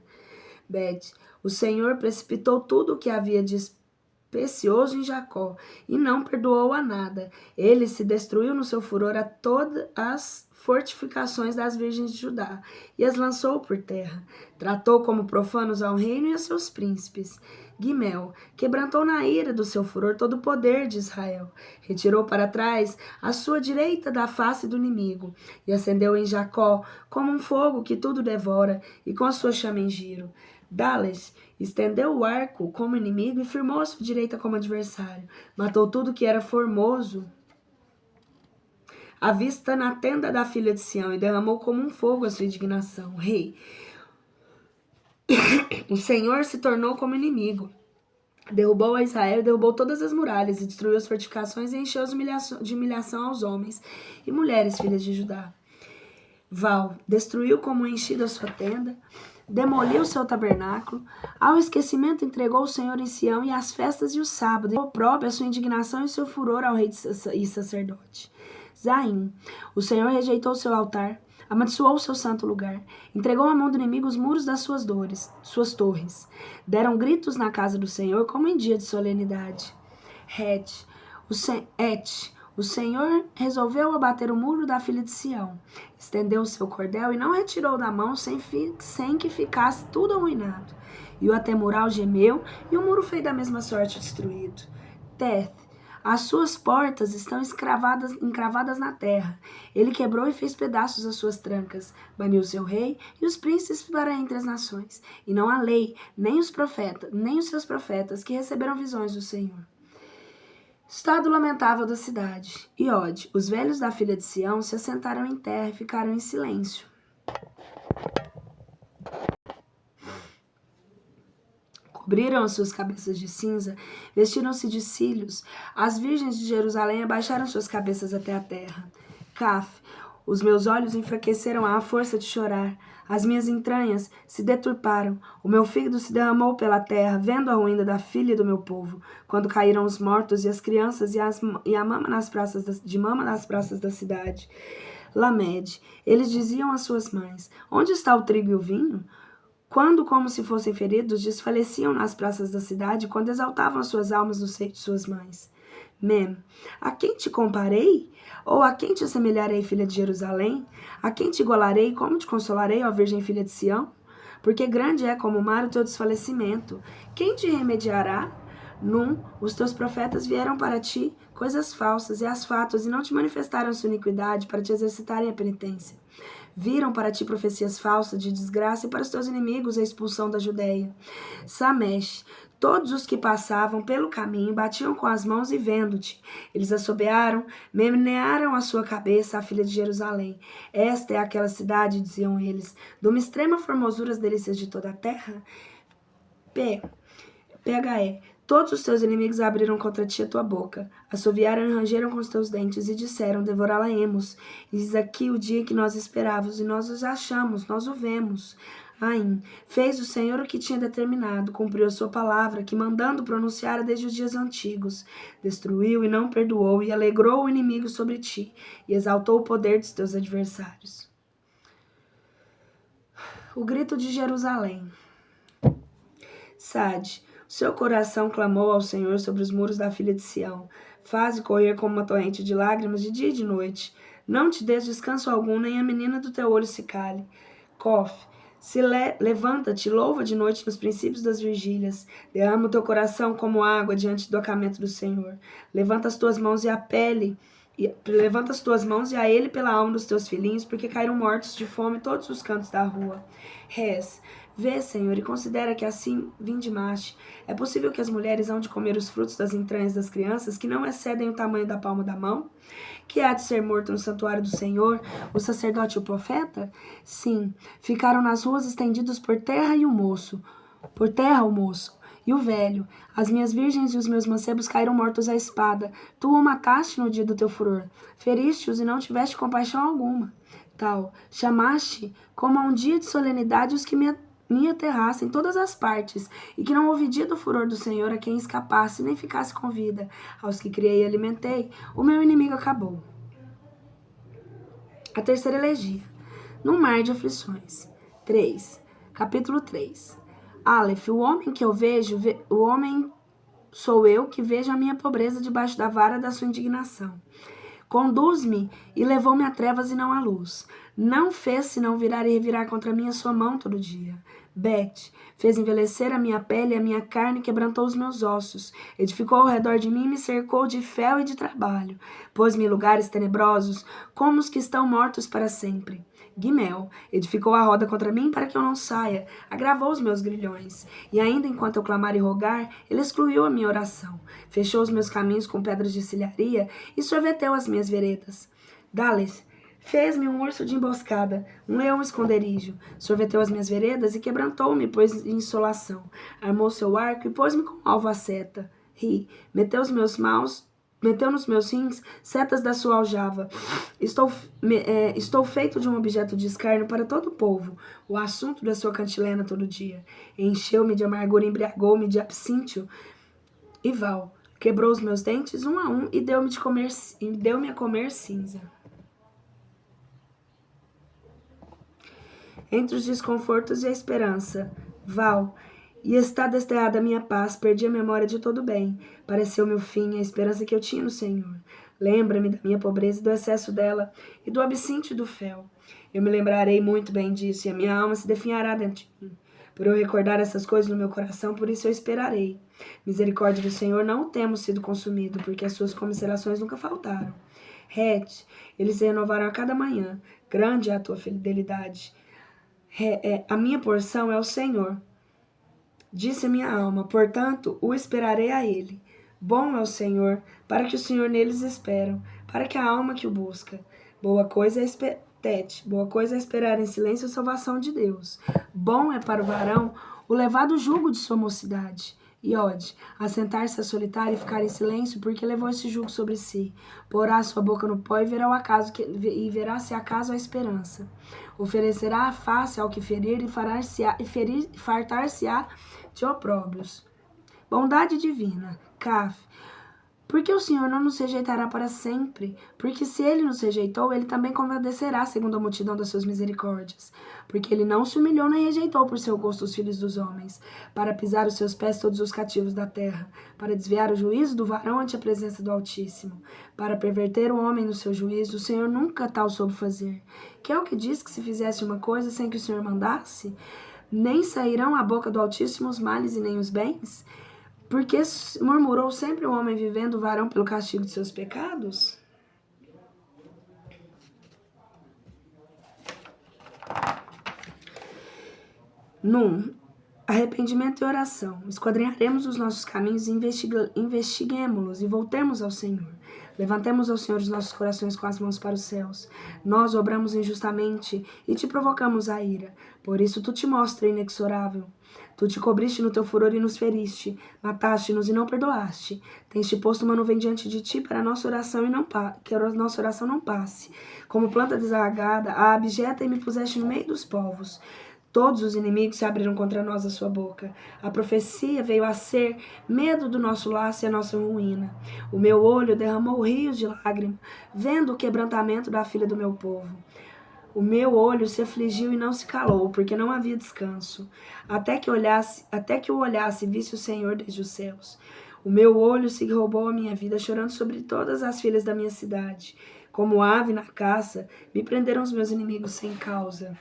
Bet, o Senhor precipitou tudo o que havia de especioso em Jacó, e não perdoou a nada. Ele se destruiu no seu furor a todas as fortificações das virgens de Judá, e as lançou por terra. Tratou como profanos ao reino e a seus príncipes. Gimel, quebrantou na ira do seu furor todo o poder de Israel. Retirou para trás a sua direita da face do inimigo, e acendeu em Jacó como um fogo que tudo devora, e com a sua chama em giro. Dales estendeu o arco como inimigo e firmou a sua direita como adversário. Matou tudo que era formoso à vista na tenda da filha de Sião e derramou como um fogo a sua indignação. Rei, o Senhor se tornou como inimigo. Derrubou a Israel, derrubou todas as muralhas e destruiu as fortificações e encheu de humilhação aos homens e mulheres, filhas de Judá. Destruiu como enchido a sua tenda, demoliu seu tabernáculo, ao esquecimento entregou o Senhor em Sião e as festas e o sábado, e opróbrio a sua indignação e seu furor ao rei e sacerdote. Zaim, o Senhor rejeitou seu altar, amaldiçoou seu santo lugar, entregou à mão do inimigo os muros das suas torres. Deram gritos na casa do Senhor como em dia de solenidade. O Senhor resolveu abater o muro da filha de Sião. Estendeu o seu cordel e não retirou da mão sem que ficasse tudo arruinado. E o atemoral gemeu e o muro foi da mesma sorte destruído. As suas portas estão encravadas na terra. Ele quebrou e fez pedaços as suas trancas. Baniu seu rei e os príncipes para entre as nações. E não há lei, nem os seus profetas, que receberam visões do Senhor. Estado lamentável da cidade. Iode, os velhos da filha de Sião se assentaram em terra e ficaram em silêncio. Cobriram as suas cabeças de cinza, vestiram-se de cílios. As virgens de Jerusalém abaixaram suas cabeças até a terra. Caf, os meus olhos enfraqueceram à força de chorar. As minhas entranhas se deturparam. O meu fígado se derramou pela terra, vendo a ruína da filha do meu povo. Quando caíram os mortos e as crianças e a mama nas praças da cidade. Lamed, eles diziam às suas mães: onde está o trigo e o vinho? Quando, como se fossem feridos, desfaleciam nas praças da cidade, quando exaltavam as suas almas no seio de suas mães. Mem, a quem te comparei? Ou a quem te assemelharei, filha de Jerusalém? A quem te igualarei? Como te consolarei, ó Virgem filha de Sião? Porque grande é como o mar o teu desfalecimento. Quem te remediará? Os teus profetas vieram para ti coisas falsas e as fatos, e não te manifestaram sua iniquidade para te exercitarem a penitência. Viram para ti profecias falsas de desgraça e para os teus inimigos a expulsão da Judéia. Samesh, todos os que passavam pelo caminho batiam com as mãos e vendo-te. Eles assobearam, menearam a sua cabeça, a filha de Jerusalém. Esta é aquela cidade, diziam eles, de uma extrema formosura as delícias de toda a terra. PHE, todos os teus inimigos abriram contra ti a tua boca, assoviaram e rangeram com os teus dentes e disseram, devorá-la-emos. Eis aqui o dia que nós esperávamos e nós os achamos, nós o vemos. Aim, fez o Senhor o que tinha determinado, cumpriu a sua palavra, que mandando pronunciara desde os dias antigos. Destruiu e não perdoou, e alegrou o inimigo sobre ti, e exaltou o poder dos teus adversários. O grito de Jerusalém. Sade, o seu coração clamou ao Senhor sobre os muros da filha de Sião. Faze correr como uma torrente de lágrimas de dia e de noite. Não te des descanso algum, nem a menina do teu olho se cale. Cof, levanta-te, louva de noite nos princípios das vigílias. Derrama o teu coração como água diante do acamento do Senhor. Levanta as tuas mãos e a ele pela alma dos teus filhinhos, porque caíram mortos de fome todos os cantos da rua. Res, vê, Senhor, e considera que assim vindimaste. É possível que as mulheres hão de comer os frutos das entranhas das crianças, que não excedem o tamanho da palma da mão? Que há de ser morto no santuário do Senhor, o sacerdote e o profeta? Sim, ficaram nas ruas estendidos por terra o moço, e o velho. As minhas virgens e os meus mancebos caíram mortos à espada. Tu o mataste no dia do teu furor. Feriste-os e não tiveste compaixão alguma. Tal, chamaste como a um dia de solenidade os que me aterrassem em todas as partes, e que não houve dia do furor do Senhor a quem escapasse, nem ficasse com vida. Aos que criei e alimentei, o meu inimigo acabou. A terceira elegia. Num mar de aflições. 3. Capítulo 3. Aleph, o homem que eu vejo, o homem sou eu que vejo a minha pobreza debaixo da vara da sua indignação. Conduz-me e levou-me a trevas e não à luz. Não fez senão virar e revirar contra mim a sua mão todo dia. Bet, fez envelhecer a minha pele e a minha carne, quebrantou os meus ossos. Edificou ao redor de mim e me cercou de fel e de trabalho. Pôs-me em lugares tenebrosos, como os que estão mortos para sempre. Guimel, edificou a roda contra mim para que eu não saia, agravou os meus grilhões. E ainda enquanto eu clamar e rogar, ele excluiu a minha oração. Fechou os meus caminhos com pedras de cilharia e sorveteu as minhas veredas. Dales, fez-me um urso de emboscada, um leão esconderijo. Sorveteu as minhas veredas e quebrantou-me, pôs em insolação. Armou seu arco e pôs-me com alvo a seta. Meteu nos meus rins setas da sua aljava. Estou feito de um objeto de escárnio para todo o povo, o assunto da sua cantilena todo dia. Encheu-me de amargura, embriagou-me de absíntio e val. Quebrou os meus dentes um a um e deu-me a comer cinza. Entre os desconfortos e a esperança, val. E está desterrada a minha paz, perdi a memória de todo o bem. Pareceu-me o fim, a esperança que eu tinha no Senhor. Lembra-me da minha pobreza e do excesso dela, e do absinto e do fel. Eu me lembrarei muito bem disso, e a minha alma se definhará dentro de mim. Por eu recordar essas coisas no meu coração, por isso eu esperarei. Misericórdia do Senhor, não temos sido consumidos, porque as suas comisserações nunca faltaram. Eles se renovaram a cada manhã. Grande é a tua fidelidade. A minha porção é o Senhor. Disse a minha alma, portanto, o esperarei a ele. Bom é o Senhor, para que o Senhor neles esperam, para que a alma que o busca. Boa coisa é esperar em silêncio a salvação de Deus. Bom é para o varão o levado jugo de sua mocidade. Assentar-se a solitário e ficar em silêncio, porque levou esse jugo sobre si. Porá sua boca no pó e verá se acaso a esperança. Oferecerá a face ao que ferir e fartar-se-á de opróbrios. Bondade divina. Porque o Senhor não nos rejeitará para sempre? Porque se ele nos rejeitou, ele também compadecerá segundo a multidão das suas misericórdias. Porque ele não se humilhou nem rejeitou por seu gosto os filhos dos homens, para pisar os seus pés todos os cativos da terra, para desviar o juízo do varão ante a presença do Altíssimo, para perverter o homem no seu juízo, o Senhor nunca tal soube fazer. Que é o que diz que se fizesse uma coisa sem que o Senhor mandasse? Nem sairão à boca do Altíssimo os males e nem os bens? Porque murmurou sempre o homem vivendo o varão pelo castigo de seus pecados? Arrependimento e oração. Esquadrinharemos os nossos caminhos e investiguemos-los e voltemos ao Senhor. Levantemos ao Senhor os nossos corações com as mãos para os céus. Nós obramos injustamente e te provocamos a ira. Por isso tu te mostra inexorável. Tu te cobriste no teu furor e nos feriste. Mataste-nos e não perdoaste. Tens-te posto uma nuvem diante de ti para a nossa oração que a nossa oração não passe. Como planta desarragada, a abjeta e me puseste no meio dos povos. Todos os inimigos se abriram contra nós a sua boca. A profecia veio a ser medo do nosso laço e a nossa ruína. O meu olho derramou rios de lágrimas, vendo o quebrantamento da filha do meu povo. O meu olho se afligiu e não se calou, porque não havia descanso, até que o olhasse e visse o Senhor desde os céus. O meu olho se roubou a minha vida, chorando sobre todas as filhas da minha cidade. Como ave na caça, me prenderam os meus inimigos sem causa.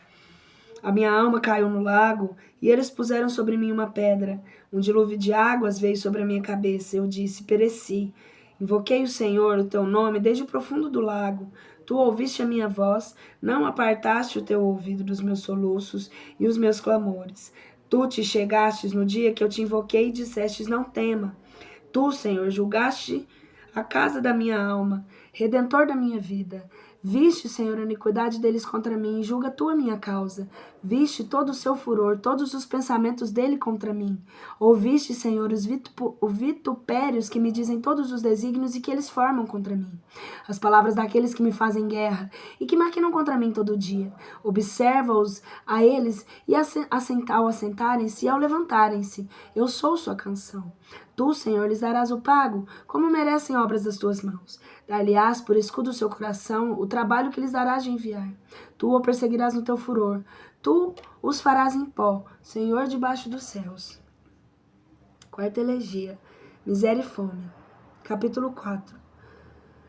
A minha alma caiu no lago, e eles puseram sobre mim uma pedra. Um dilúvio de águas veio sobre a minha cabeça. Eu disse, pereci. Invoquei o Senhor, o teu nome, desde o profundo do lago. Tu ouviste a minha voz, não apartaste o teu ouvido dos meus soluços e os meus clamores. Tu te chegastes no dia que eu te invoquei e dissestes, não tema. Tu, Senhor, julgaste a casa da minha alma, Redentor da minha vida. Viste, Senhor, a iniquidade deles contra mim, e julga tu a minha causa. Viste todo o seu furor, todos os pensamentos dele contra mim. Ouviste, Senhor, os vitupérios que me dizem todos os desígnios e que eles formam contra mim. As palavras daqueles que me fazem guerra e que maquinam contra mim todo dia. Observa-os a eles e ao assentarem-se e ao levantarem-se. Eu sou sua canção. Tu, Senhor, lhes darás o pago, como merecem obras das tuas mãos. Dar-lhe-ás por escudo o seu coração, o trabalho que lhes darás de enviar. Tu o perseguirás no teu furor. Tu os farás em pó, Senhor debaixo dos céus. Quarta elegia. Miséria e fome. Capítulo 4.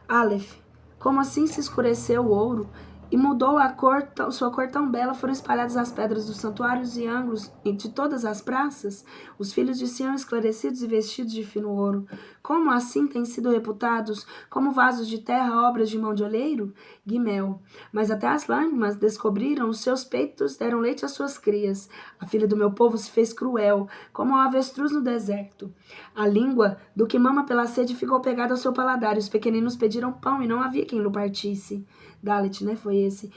Aleph. Como assim se escureceu o ouro e mudou sua cor tão bela, foram espalhadas as pedras dos santuários e ângulos de todas as praças, os filhos de Sião esclarecidos e vestidos de fino ouro. Como assim têm sido reputados como vasos de terra, obras de mão de olheiro? Guimel. Mas até as lágrimas descobriram, os seus peitos deram leite às suas crias. A filha do meu povo se fez cruel, como o avestruz no deserto. A língua do que mama pela sede ficou pegada ao seu paladar, e os pequeninos pediram pão e não havia quem lhe partisse. Dalet, foi esse.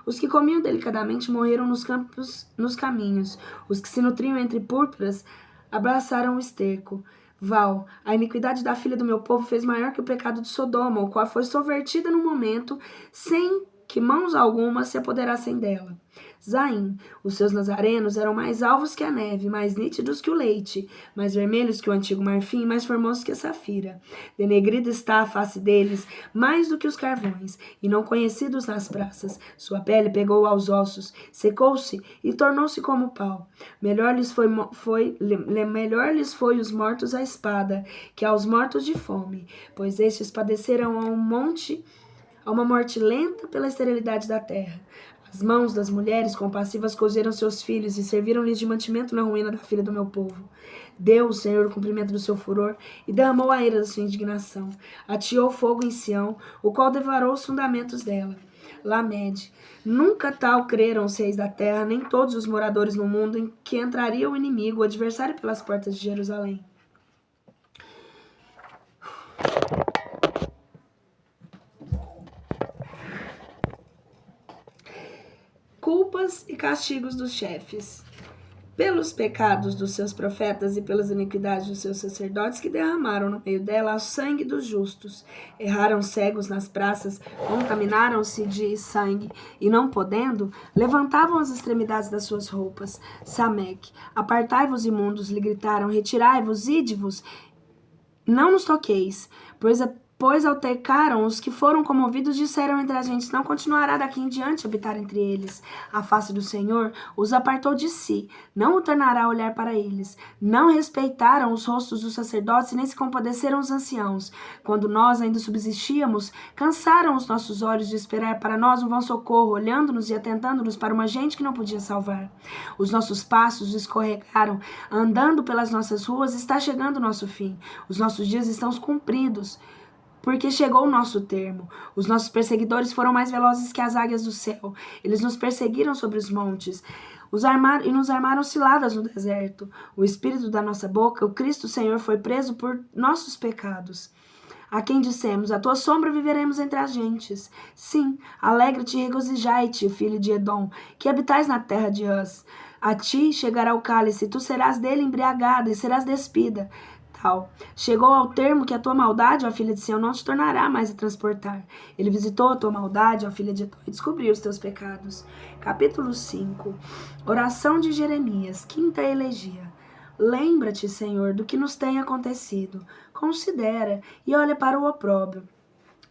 Os que comiam delicadamente morreram nos caminhos. Os que se nutriam entre púrpuras abraçaram o esterco. Val, a iniquidade da filha do meu povo fez maior que o pecado de Sodoma, o qual foi subvertida no momento, sem que mãos algumas se apoderassem dela. Zaim, os seus nazarenos eram mais alvos que a neve, mais nítidos que o leite, mais vermelhos que o antigo marfim, mais formosos que a safira. Denegrida está a face deles, mais do que os carvões, e não conhecidos nas praças. Sua pele pegou aos ossos, secou-se e tornou-se como pau. Melhor lhes foi os mortos à espada, que aos mortos de fome, pois estes padeceram a uma morte lenta pela esterilidade da terra. As mãos das mulheres compassivas cozeram seus filhos e serviram-lhes de mantimento na ruína da filha do meu povo. Deu o Senhor o cumprimento do seu furor e derramou a ira da sua indignação. Ateou fogo em Sião, o qual devorou os fundamentos dela. Lamed. Nunca tal creram os reis da terra, nem todos os moradores no mundo, em que entraria o inimigo, o adversário, pelas portas de Jerusalém. Culpas e castigos dos chefes. Pelos pecados dos seus profetas e pelas iniquidades dos seus sacerdotes que derramaram no meio dela o sangue dos justos. Erraram cegos nas praças, contaminaram-se de sangue, e não podendo, levantavam as extremidades das suas roupas. Sameque, apartai-vos imundos, lhe gritaram, retirai-vos, ide-vos, não nos toqueis, pois altercaram os que foram comovidos, disseram entre as gentes, não continuará daqui em diante habitar entre eles. A face do Senhor os apartou de si, não o tornará a olhar para eles. Não respeitaram os rostos dos sacerdotes, nem se compadeceram os anciãos. Quando nós ainda subsistíamos, cansaram os nossos olhos de esperar para nós um vão socorro, olhando-nos e atentando-nos para uma gente que não podia salvar. Os nossos passos escorregaram, andando pelas nossas ruas está chegando o nosso fim. Os nossos dias estão cumpridos, porque chegou o nosso termo. Os nossos perseguidores foram mais velozes que as águias do céu. Eles nos perseguiram sobre os montes e nos armaram ciladas no deserto. O espírito da nossa boca, o Cristo Senhor, foi preso por nossos pecados. A quem dissemos, a tua sombra viveremos entre as gentes. Sim, alegra-te e regozijai-te, filho de Edom, que habitais na terra de Uz. A ti chegará o cálice, tu serás dele embriagada e serás despida. Chegou ao termo que a tua maldade, ó filha de Sião, não te tornará mais a transportar. Ele visitou a tua maldade, ó filha de Edom, e descobriu os teus pecados. Capítulo 5. Oração de Jeremias, quinta elegia. Lembra-te, Senhor, do que nos tem acontecido. Considera e olha para o opróbrio.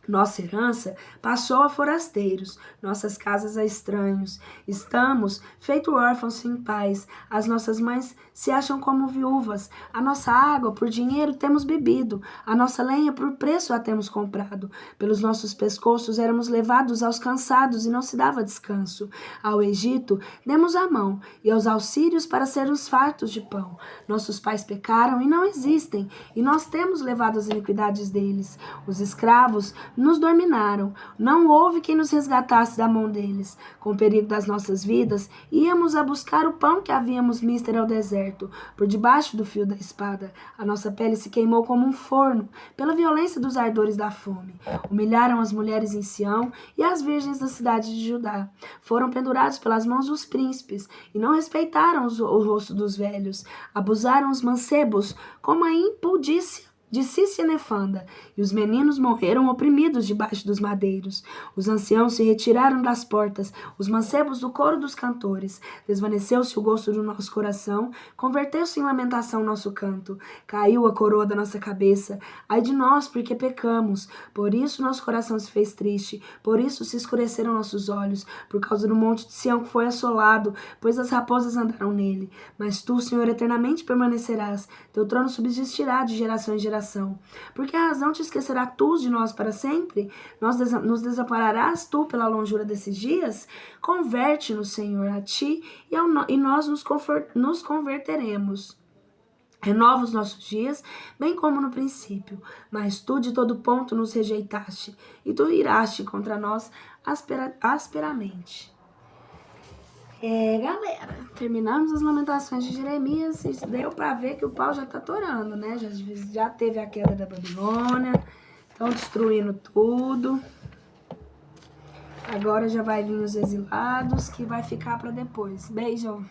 Nossa herança passou a forasteiros, nossas casas a estranhos. Estamos feito órfãos sem pais, as nossas mães se acham como viúvas. A nossa água por dinheiro temos bebido, a nossa lenha por preço a temos comprado. Pelos nossos pescoços éramos levados aos cansados e não se dava descanso. Ao Egito demos a mão e aos assírios para sermos fartos de pão. Nossos pais pecaram e não existem, e nós temos levado as iniquidades deles. Os escravos nos dominaram, não houve quem nos resgatasse da mão deles. Com o perigo das nossas vidas, íamos a buscar o pão que havíamos mister ao deserto, por debaixo do fio da espada. A nossa pele se queimou como um forno, pela violência dos ardores da fome. Humilharam as mulheres em Sião e as virgens da cidade de Judá. Foram pendurados pelas mãos dos príncipes, e não respeitaram o rosto dos velhos. Abusaram os mancebos como a impudícia de Cícia Nefanda, e os meninos morreram oprimidos debaixo dos madeiros. Os anciãos se retiraram das portas, os mancebos do coro dos cantores. Desvaneceu-se o gosto do nosso coração, converteu-se em lamentação nosso canto. Caiu a coroa da nossa cabeça. Ai de nós, porque pecamos. Por isso nosso coração se fez triste, por isso se escureceram nossos olhos, por causa do monte de Sião que foi assolado, pois as raposas andaram nele. Mas tu, Senhor, eternamente permanecerás, teu trono subsistirá de geração em geração. Por que razão te esquecerá tu de nós para sempre? Nos desampararás tu pela longura desses dias? Converte-nos, Senhor, a ti, e nós nos converteremos. Renova os nossos dias, bem como no princípio. Mas tu de todo ponto nos rejeitaste, e tu iraste contra nós asperamente. Galera, terminamos as lamentações de Jeremias. Deu pra ver que o pau já tá torando, né? Já teve a queda da Babilônia, estão destruindo tudo. Agora já vai vir os exilados, que vai ficar pra depois. Beijo!